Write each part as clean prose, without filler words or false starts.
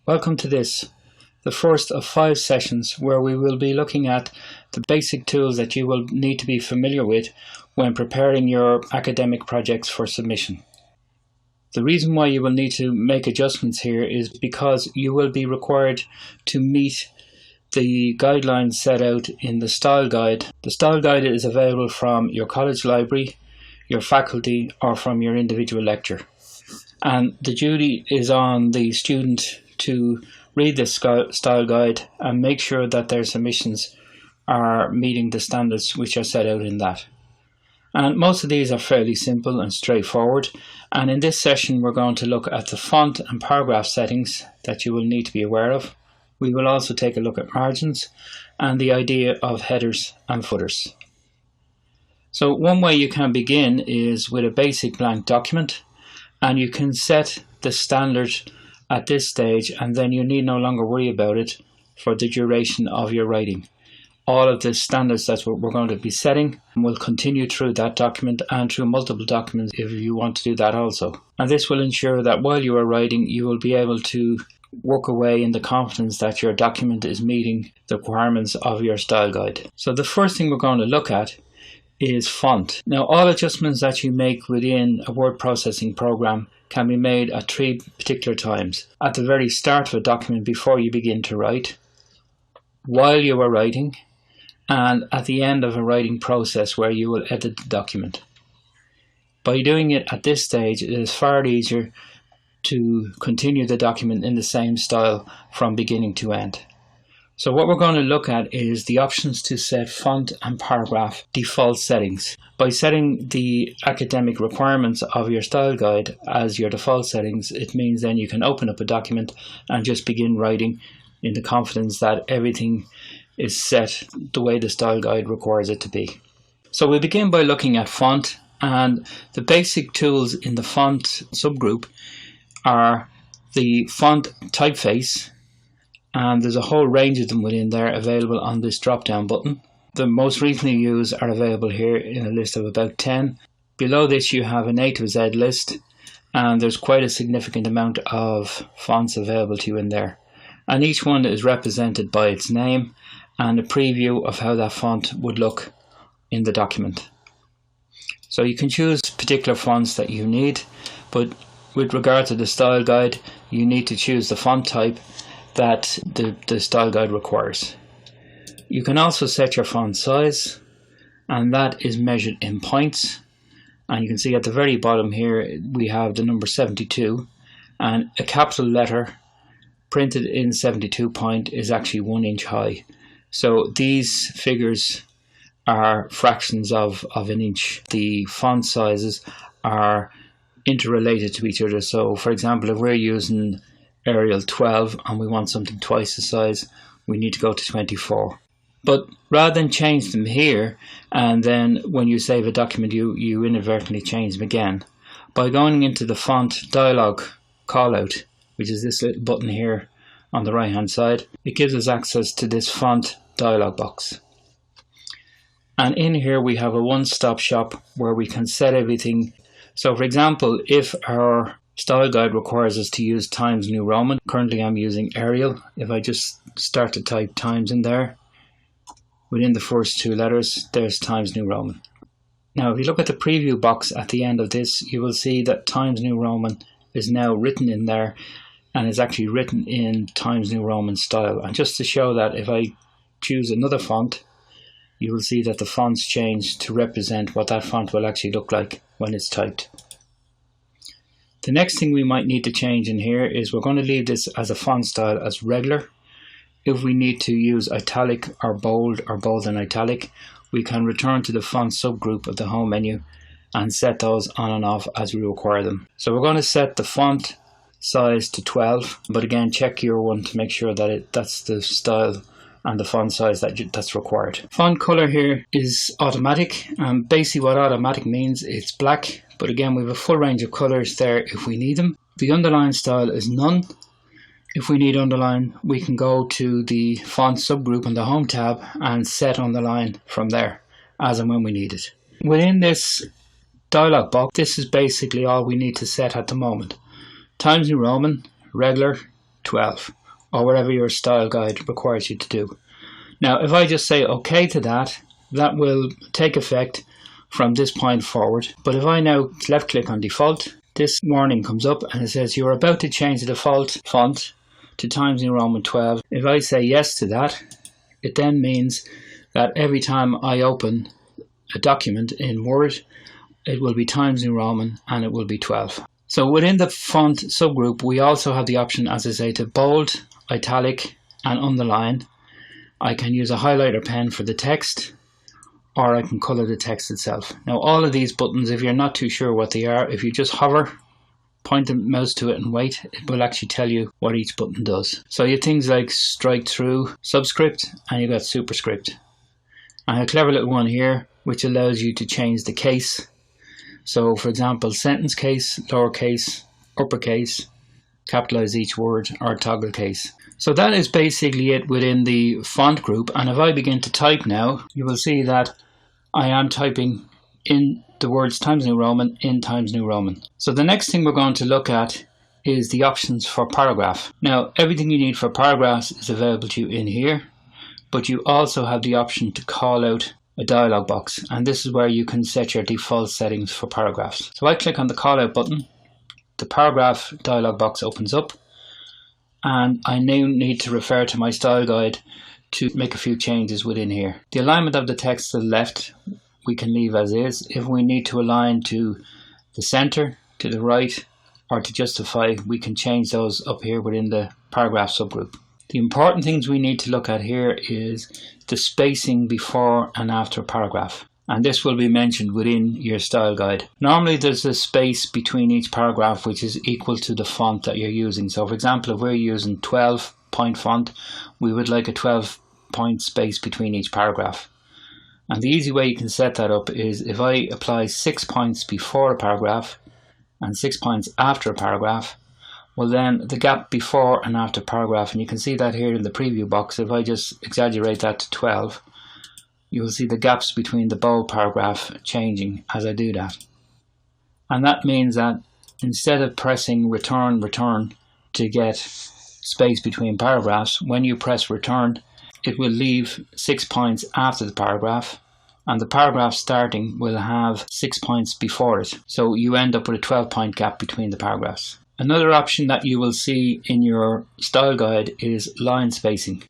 Welcome to this, the first of 5 sessions where we will be looking at the basic tools that you will need to be familiar with when preparing your academic projects for submission. The reason why you will need to make adjustments here is because you will be required to meet the guidelines set out in the style guide. The style guide is available from your college library, your faculty, or from your individual lecture. And the duty is on the student to read this style guide and make sure that their submissions are meeting the standards which are set out in that. And most of these are fairly simple and straightforward. And in this session, we're going to look at the font and paragraph settings that you will need to be aware of. We will also take a look at margins and the idea of headers and footers. So one way you can begin is with a basic blank document, and you can set the standard at this stage, and then you need no longer worry about it for the duration of your writing. All of the standards that we're going to be setting will continue through that document and through multiple documents if you want to do that also. And this will ensure that while you are writing, you will be able to work away in the confidence that your document is meeting the requirements of your style guide. So the first thing we're going to look at is font. Now, all adjustments that you make within a word processing program can be made at 3 particular times. At the very start of a document before you begin to write, while you are writing, and at the end of a writing process where you will edit the document. By doing it at this stage, it is far easier to continue the document in the same style from beginning to end. So what we're going to look at is the options to set font and paragraph default settings. By setting the academic requirements of your style guide as your default settings, it means then you can open up a document and just begin writing in the confidence that everything is set the way the style guide requires it to be. So we'll begin by looking at font, and the basic tools in the font subgroup are the font typeface, and there's a whole range of them within there available on this drop down button. The most recently used are available here in a list of about 10. Below this you have an A to Z list, and there's quite a significant amount of fonts available to you in there. And each one is represented by its name and a preview of how that font would look in the document. So you can choose particular fonts that you need, but with regard to the style guide, you need to choose the font type that the style guide requires. You can also set your font size, and that is measured in points. And you can see at the very bottom here we have the number 72, and a capital letter printed in 72 point is actually 1 inch high. So these figures are fractions of an inch. The font sizes are interrelated to each other. So for example, if we're using Arial 12 and we want something twice the size, we need to go to 24. But rather than change them here and then when you save a document you inadvertently change them again, by going into the font dialog callout, which is this little button here on the right hand side, it gives us access to this font dialog box. And in here we have a one-stop shop where we can set everything. So for example, if our style guide requires us to use Times New Roman, currently I'm using Arial. If I just start to type Times in there, within the first 2 letters, there's Times New Roman. Now if you look at the preview box at the end of this, you will see that Times New Roman is now written in there, and is actually written in Times New Roman style. And just to show that if I choose another font, you will see that the fonts change to represent what that font will actually look like when it's typed. The next thing we might need to change in here is we're going to leave this as a font style as regular. If we need to use italic or bold and italic, we can return to the font subgroup of the home menu and set those on and off as we require them. So we're going to set the font size to 12, but again check your one to make sure that that's the style and the font size that's required. Font color here is automatic, and basically what automatic means, it's black, but again we have a full range of colors there if we need them. The underline style is none. If we need underline, we can go to the font subgroup on the home tab and set underline from there as and when we need it. Within this dialog box, this is basically all we need to set at the moment. Times New Roman, regular, 12, or whatever your style guide requires you to do. Now, if I just say OK to that, that will take effect from this point forward. But if I now left click on default, this warning comes up and it says you're about to change the default font to Times New Roman 12. If I say yes to that, it then means that every time I open a document in Word, it will be Times New Roman and it will be 12. So within the font subgroup, we also have the option, as I say, to bold, italic and underline. I can use a highlighter pen for the text, or I can colour the text itself. Now all of these buttons, if you're not too sure what they are, if you just hover, point the mouse to it and wait, it will actually tell you what each button does. So you have things like strike through, subscript, and you've got superscript. And a clever little one here which allows you to change the case. So for example, sentence case, lowercase, uppercase, capitalize each word, or toggle case. So that is basically it within the font group. And if I begin to type now, you will see that I am typing in the words Times New Roman in Times New Roman. So the next thing we're going to look at is the options for paragraph. Now everything you need for paragraphs is available to you in here, but you also have the option to call out a dialog box, and this is where you can set your default settings for paragraphs. So I click on the call out button, the paragraph dialog box opens up, and I now need to refer to my style guide to make a few changes within here. The alignment of the text to the left we can leave as is. If we need to align to the center, to the right, or to justify, we can change those up here within the paragraph subgroup. The important things we need to look at here is the spacing before and after a paragraph, and this will be mentioned within your style guide. Normally there's a space between each paragraph which is equal to the font that you're using. So for example, if we're using 12-point font, we would like a 12-point space between each paragraph. And the easy way you can set that up is if I apply 6 points before a paragraph and 6 points after a paragraph, well then the gap before and after paragraph, and you can see that here in the preview box, if I just exaggerate that to 12, you will see the gaps between the bold paragraph changing as I do that. And that means that instead of pressing return to get space between paragraphs, when you press return, it will leave 6 points after the paragraph, and the paragraph starting will have 6 points before it. So you end up with a 12-point gap between the paragraphs. Another option that you will see in your style guide is line spacing.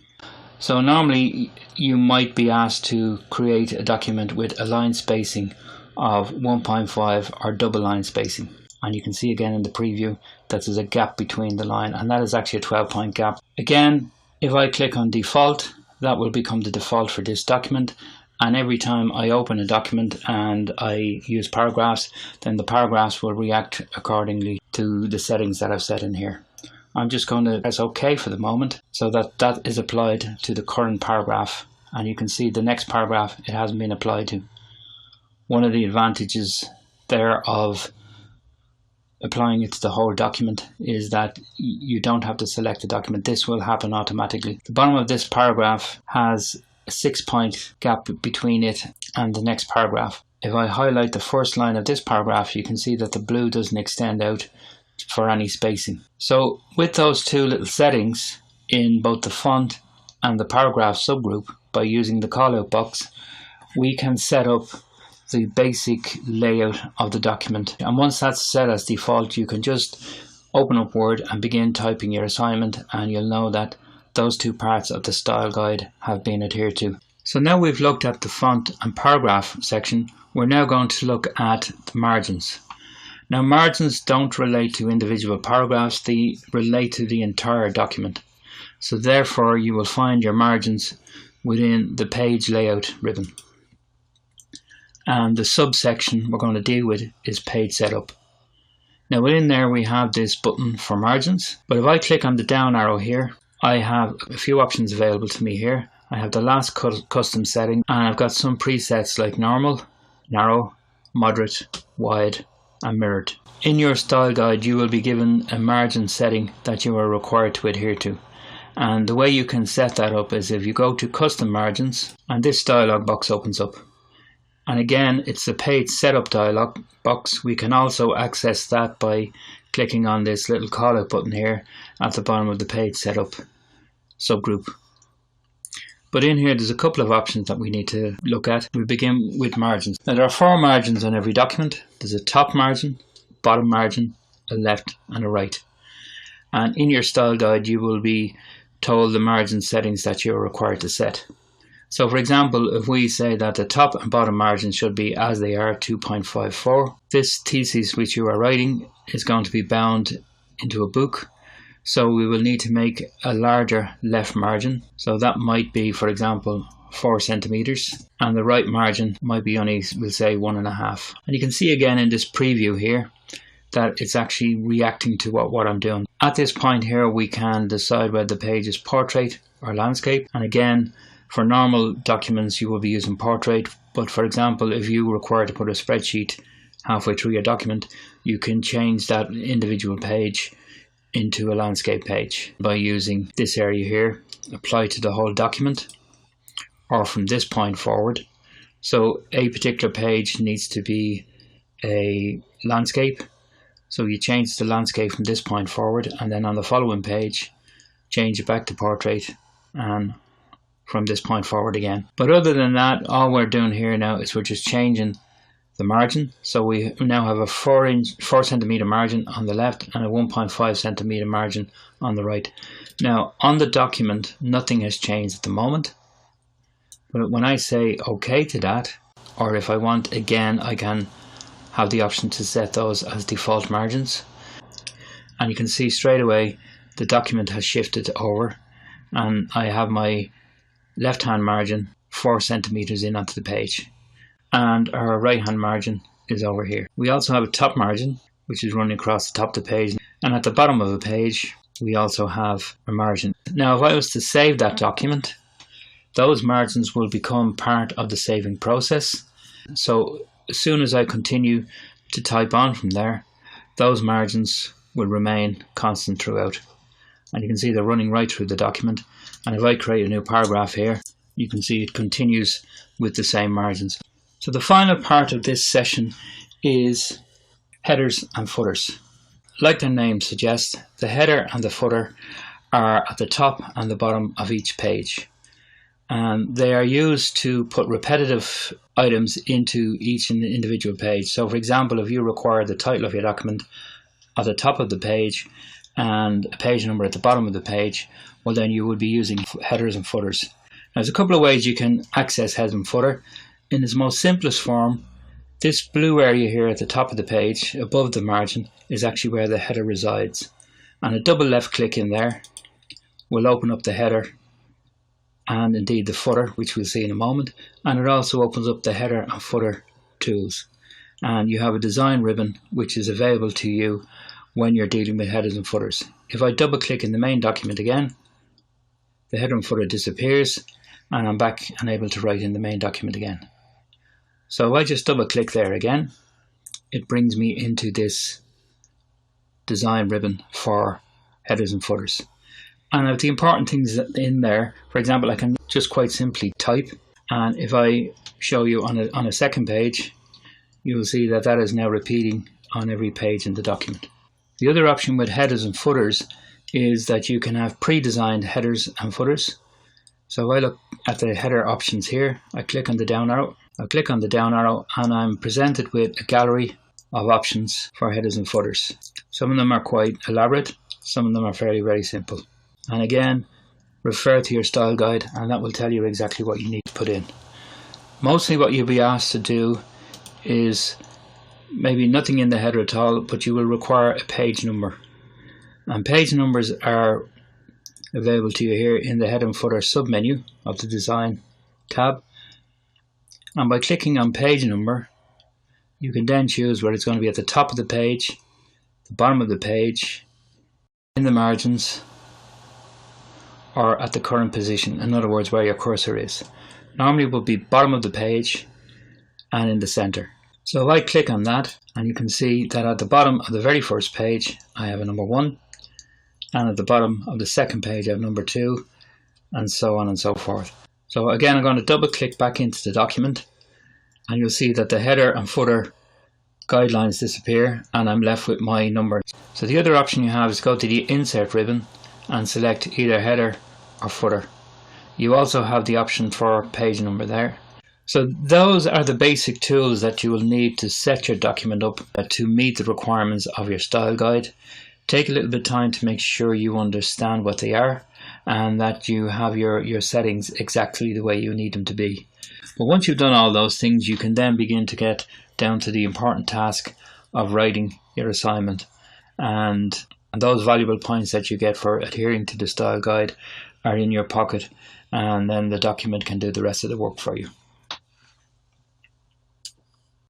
So normally you might be asked to create a document with a line spacing of 1.5 or double line spacing. And you can see again in the preview that there's a gap between the line, and that is actually a 12-point gap. Again, if I click on default, that will become the default for this document. And every time I open a document and I use paragraphs, then the paragraphs will react accordingly to the settings that I've set in here. I'm just going to press OK for the moment so that that is applied to the current paragraph. And you can see the next paragraph, it hasn't been applied to. One of the advantages there of applying it to the whole document is that you don't have to select the document. This will happen automatically. The bottom of this paragraph has a 6-point gap between it and the next paragraph. If I highlight the first line of this paragraph, you can see that the blue doesn't extend out for any spacing. So with those two little settings in both the font and the paragraph subgroup, by using the callout box, we can set up the basic layout of the document. And once that's set as default, you can just open up Word and begin typing your assignment, and you'll know that those two parts of the style guide have been adhered to. So now we've looked at the font and paragraph section, we're now going to look at the margins. Now margins don't relate to individual paragraphs, they relate to the entire document. So therefore you will find your margins within the page layout ribbon. And the subsection we're going to deal with is page setup. Now within there we have this button for margins, but if I click on the down arrow here, I have a few options available to me here. I have the last custom setting, and I've got some presets like normal, narrow, moderate, wide and mirrored. In your style guide you will be given a margin setting that you are required to adhere to. And the way you can set that up is if you go to custom margins, and this dialog box opens up. And again, it's a page setup dialog box. We can also access that by clicking on this little call out button here at the bottom of the page setup subgroup. But in here there's a couple of options that we need to look at. We begin with margins. Now there are 4 margins on every document. There's a top margin, bottom margin, a left and a right. And in your style guide you will be told the margin settings that you're required to set. So for example, if we say that the top and bottom margins should be as they are, 2.54, this thesis which you are writing is going to be bound into a book. So we will need to make a larger left margin. So that might be, for example, 4 centimeters, and the right margin might be only, we'll say, 1.5. And you can see again in this preview here that it's actually reacting to what I'm doing. At this point here we can decide whether the page is portrait or landscape, and again for normal documents you will be using portrait, but for example if you require to put a spreadsheet halfway through your document, you can change that individual page into a landscape page by using this area here, apply to the whole document or from this point forward. So a particular page needs to be a landscape, so you change the landscape from this point forward, and then on the following page change it back to portrait and from this point forward again. But other than that, all we're doing here now is we're just changing the margin. So we now have a 4 centimeter margin on the left and a 1.5 centimeter margin on the right. Now on the document nothing has changed at the moment, but when I say OK to that, or if I want again, I can have the option to set those as default margins, and you can see straight away the document has shifted over and I have my left hand margin 4 centimeters in onto the page, and our right hand margin is over here. We also have a top margin which is running across the top of the page, and at the bottom of the page we also have a margin. Now if I was to save that document, those margins will become part of the saving process. So as soon as I continue to type on from there, those margins will remain constant throughout. And you can see they're running right through the document. And if I create a new paragraph here, you can see it continues with the same margins. So the final part of this session is headers and footers. Like their name suggests, the header and the footer are at the top and the bottom of each page. And they are used to put repetitive items into each individual page. So for example, if you require the title of your document at the top of the page and a page number at the bottom of the page, well then you would be using headers and footers. Now, there's a couple of ways you can access header and footer. In its most simplest form, this blue area here at the top of the page above the margin is actually where the header resides, and a double left click in there will open up the header and indeed the footer, which we'll see in a moment, and it also opens up the header and footer tools, and you have a design ribbon which is available to you when you're dealing with headers and footers. If I double click in the main document again, the header and footer disappears and I'm back and able to write in the main document again. So if I just double click there again, it brings me into this design ribbon for headers and footers. And I have the important things in there. For example, I can just quite simply type, and if I show you on a second page, you will see that that is now repeating on every page in the document. The other option with headers and footers is that you can have pre-designed headers and footers. So if I look at the header options here, I click on the down arrow. I click on the down arrow and I'm presented with a gallery of options for headers and footers. Some of them are quite elaborate, some of them are very, very simple. And again, refer to your style guide and that will tell you exactly what you need to put in. Mostly what you'll be asked to do is maybe nothing in the header at all, but you will require a page number. And page numbers are available to you here in the header and footer submenu of the design tab. And by clicking on page number, you can then choose whether it's going to be at the top of the page, the bottom of the page, in the margins, or at the current position, in other words where your cursor is. Normally it will be bottom of the page and in the center. So if I click on that, and you can see that at the bottom of the very first page I have a number 1, and at the bottom of the second page I have number 2, and so on and so forth. So again, I'm going to double click back into the document and you'll see that the header and footer guidelines disappear and I'm left with my number. So the other option you have is go to the insert ribbon and select either header or footer. You also have the option for page number there. So those are the basic tools that you will need to set your document up to meet the requirements of your style guide. Take a little bit of time to make sure you understand what they are and that you have your settings exactly the way you need them to be. But once you've done all those things, you can then begin to get down to the important task of writing your assignment. And those valuable points that you get for adhering to the style guide are in your pocket, and then the document can do the rest of the work for you.